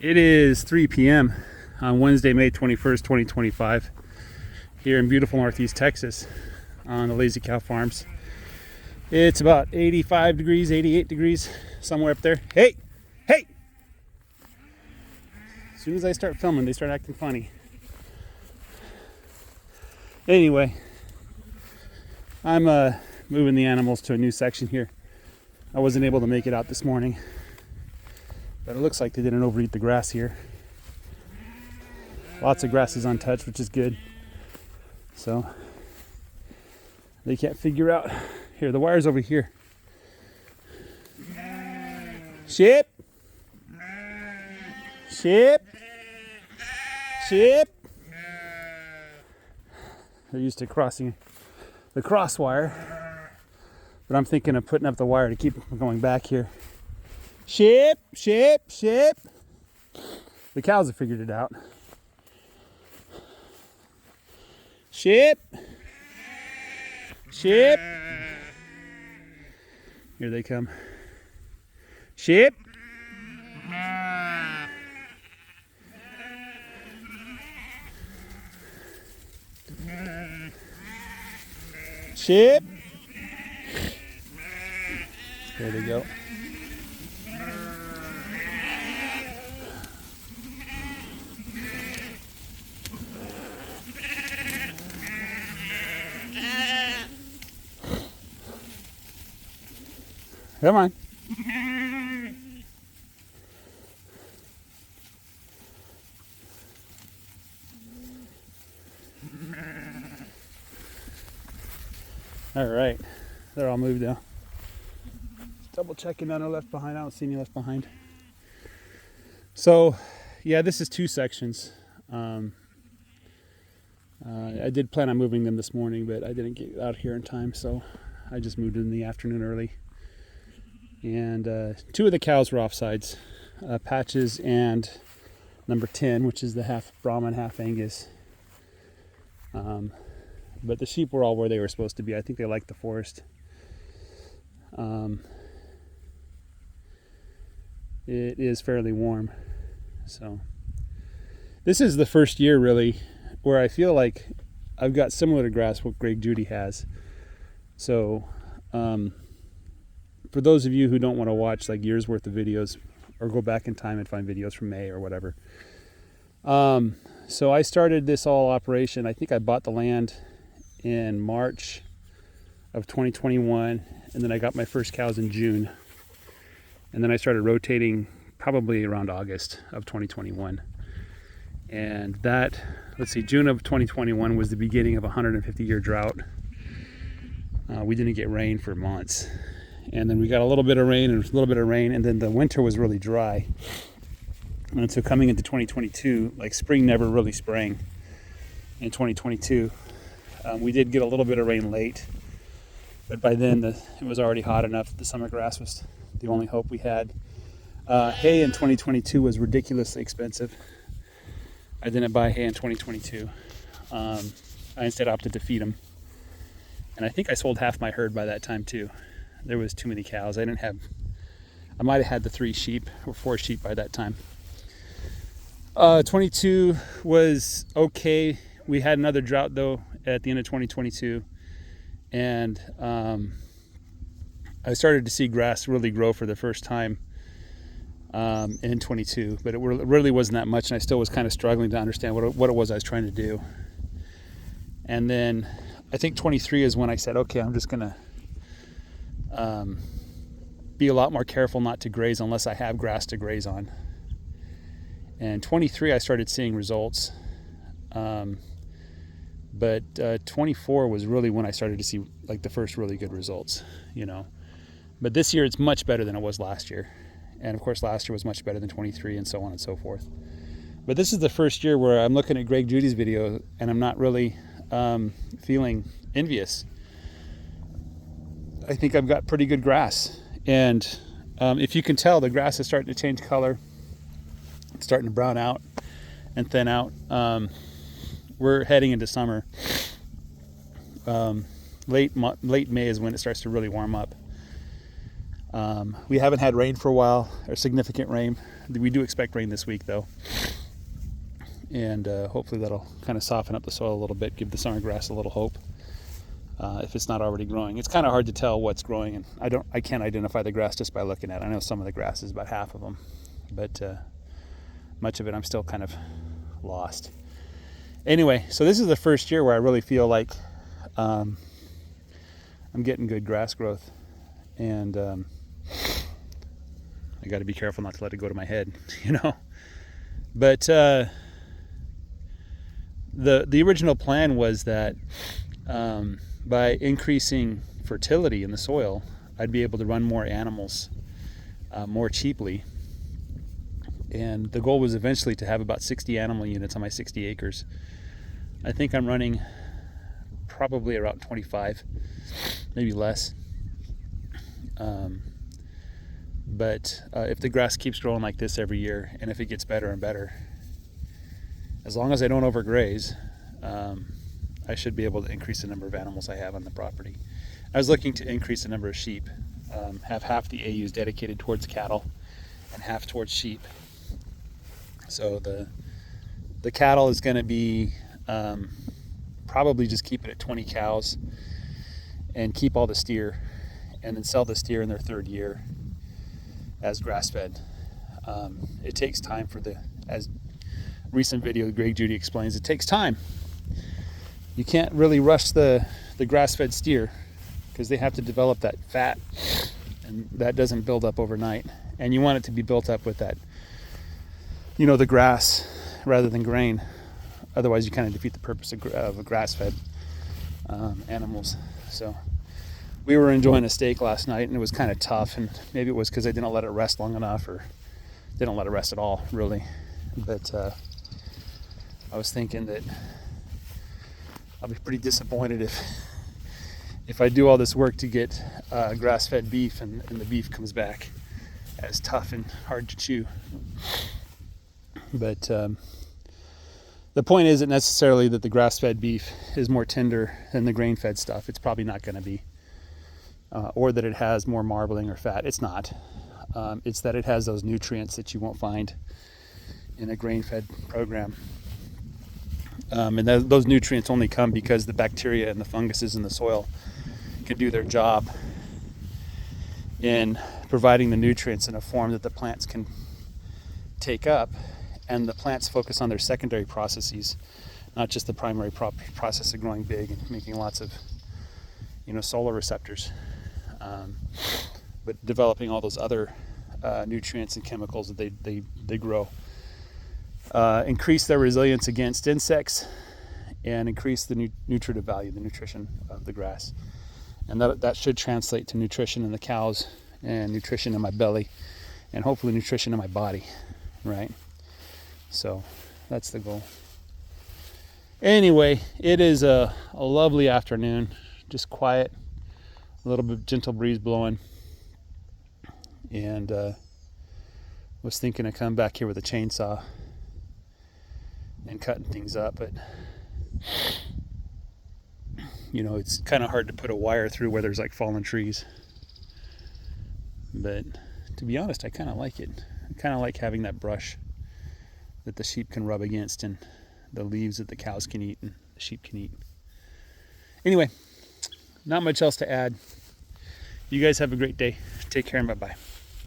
It is 3 p.m. on Wednesday, May 21st, 2025, here in beautiful Northeast Texas on the Lazy Cow Farms. It's about 85 degrees, 88 degrees, somewhere up there. Hey! Hey! As soon as I start filming, they start acting funny. Anyway, I'm moving the animals to a new section here. I wasn't able to make it out this morning, but it looks like they didn't overeat the grass here. Lots of grass is untouched, which is good. So they can't figure out. Here, the wire's over here. Sheep! Sheep! Sheep! They're used to crossing the cross wire, but I'm thinking of putting up the wire to keep them from going back here. Sheep! Sheep! Sheep! The cows have figured it out. Sheep! Sheep! Here they come. Sheep! Sheep! There they go. Come on. All right, they're all moved now. Double checking none are left behind. I don't see any left behind. So, yeah, this is two sections. I did plan on moving them this morning, but I didn't get out here in time, so I just moved in the afternoon early. And two of the cows were offsides, Patches and number 10, which is the half Brahman, half Angus. But the sheep were all where they were supposed to be. I think they liked the forest. It is fairly warm. So this is the first year really where I feel like I've got similar to grass what Greg Judy has. So for those of you who don't want to watch like years worth of videos or go back in time and find videos from May or whatever. So I started this all operation. I think I bought the land in March of 2021, and then I got my first cows in June. And then I started rotating probably around August of 2021. And that, let's see, June of 2021 was the beginning of a 150-year drought. We didn't get rain for months. And then we got a little bit of rain and a little bit of rain, and then the winter was really dry. And so coming into 2022, like spring never really sprang in 2022. We did get a little bit of rain late, but by then it was already hot enough that the summer grass was the only hope we had. Hay in 2022 was ridiculously expensive. I didn't buy hay in 2022. I instead opted to feed them. And I think I sold half my herd by that time too. There was too many cows. I might have had the 3 sheep or 4 sheep by that time. 22 was okay. We had another drought though at the end of 2022. And I started to see grass really grow for the first time in 22, but it really wasn't that much, and I still was kind of struggling to understand what it was I was trying to do. And then I think 23 is when I said, okay, I'm just gonna be a lot more careful not to graze unless I have grass to graze on. And 23 I started seeing results, but 24 was really when I started to see like the first really good results, you know. But this year it's much better than it was last year. And of course last year was much better than 23 and so on and so forth. But this is the first year where I'm looking at Greg Judy's video and I'm not really feeling envious. I think I've got pretty good grass. And if you can tell, the grass is starting to change color. It's starting to brown out and thin out. We're heading into summer. Late May is when it starts to really warm up. We haven't had rain for a while, or significant rain. We do expect rain this week though. And hopefully that'll kind of soften up the soil a little bit, give the summer grass a little hope. If it's not already growing. It's kind of hard to tell what's growing, and I can't identify the grass just by looking at it. I know some of the grass is about half of them, but much of it I'm still kind of lost. Anyway, so this is the first year where I really feel like I'm getting good grass growth, and I got to be careful not to let it go to my head, you know. But the original plan was that by increasing fertility in the soil, I'd be able to run more animals more cheaply. And the goal was eventually to have about 60 animal units on my 60 acres. I think I'm running probably around 25, maybe less. But if the grass keeps growing like this every year, and if it gets better and better, as long as I don't overgraze, I should be able to increase the number of animals I have on the property. I was looking to increase the number of sheep, have half the AUs dedicated towards cattle and half towards sheep. So the cattle is going to be probably just keep it at 20 cows and keep all the steer, and then sell the steer in their third year as grass-fed. It takes time as recent video Greg Judy explains, it takes time. You can't really rush the grass-fed steer because they have to develop that fat, and that doesn't build up overnight. And you want it to be built up with that, you know, the grass rather than grain. Otherwise, you kind of defeat the purpose of a grass-fed animals. So we were enjoying a steak last night, and it was kind of tough, and maybe it was because I didn't let it rest long enough, or didn't let it rest at all, really. But I was thinking that I'll be pretty disappointed if I do all this work to get grass-fed beef and the beef comes back as tough and hard to chew. But the point isn't necessarily that the grass-fed beef is more tender than the grain-fed stuff. It's probably not going to be. Or that it has more marbling or fat. It's not. It's that it has those nutrients that you won't find in a grain-fed program. And those nutrients only come because the bacteria and the funguses in the soil can do their job in providing the nutrients in a form that the plants can take up, and the plants focus on their secondary processes, not just the primary process of growing big and making lots of, you know, solar receptors, but developing all those other nutrients and chemicals that they grow. Increase their resilience against insects, and increase the nutritive value, the nutrition of the grass. And that should translate to nutrition in the cows, and nutrition in my belly, and hopefully nutrition in my body, right? So that's the goal. Anyway, it is a lovely afternoon, just quiet, a little bit gentle breeze blowing, and was thinking of coming back here with a chainsaw and cutting things up, but you know, it's kind of hard to put a wire through where there's like fallen trees. But to be honest, I kind of like it. I kind of like having that brush that the sheep can rub against, and the leaves that the cows can eat and the sheep can eat. Anyway, not much else to add. You guys have a great day. Take care, and bye-bye.